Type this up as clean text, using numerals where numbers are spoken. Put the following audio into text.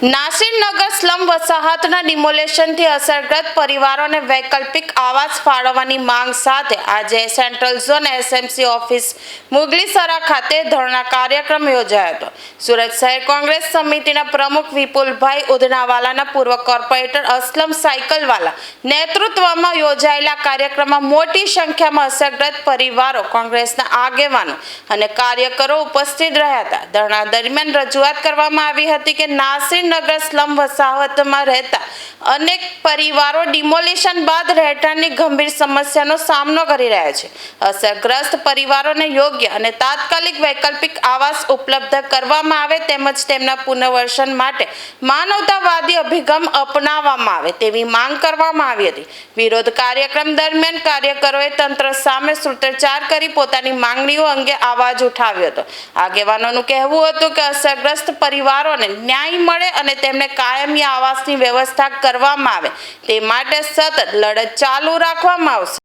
નાસિરનગર slum વસાહતના ડિમોલેશનથી અસરગ્રસ્ત પરિવારોને વૈકલ્પિક આવાસ ફાળવવાની માંગ સાથે આજે central zone SMC office Mughlisara ખાતે ધરણા કાર્યક્રમ યોજાયો હતો. સુરત શહેર કોંગ્રેસ સમિતિના પ્રમુખ વિપુલભાઈ ઉધનાવાલાના પૂર્વ કોર્પોરેટર અસલમ સાયકલવાલા નેતૃત્વમાં યોજાયેલા કાર્યક્રમમાં મોટી સંખ્યામાં અસરગ્રસ્ત પરિવારો, કોંગ્રેસના આગેવાનો અને કાર્યકરો ઉપસ્થિત રહ્યા હતા. ધરણા દરમિયાન રજૂઆત કરવામાં આવી હતી કે નાસિરનગર સ્લમ વસાહતમાં રહેતા અનેક પરિવારો ડિમોલિશન બાદ રહેઠાણની ગંભીર સમસ્યાનો સામનો કરી રહ્યા છે. અસરગ્રસ્ત પરિવારોને યોગ્ય અને તાત્કાલિક વૈકલ્પિક આવાસ ઉપલબ્ધ કરવામાં આવે તેમજ તેમના પુનર્વસન માટે માનવતાવાદી અભિગમ અપનાવવામાં આવે તેવી માંગ કરવામાં આવી હતી. વિરોધ કાર્યક્રમ દરમિયાન કાર્યકરોએ તંત્ર સામે સૂત્રોચ્ચાર કરી પોતાની માંગણીઓ અંગે અવાજ ઉઠાવ્યો હતો. આગેવાનોનું કહેવું હતું કે અસરગ્રસ્ત પરિવારોને ન્યાય મળે અને તેમને કાયમી આવાસની વ્યવસ્થા કરવામાં આવે તે માટે સતત લડત ચાલુ રાખવામાં આવશે.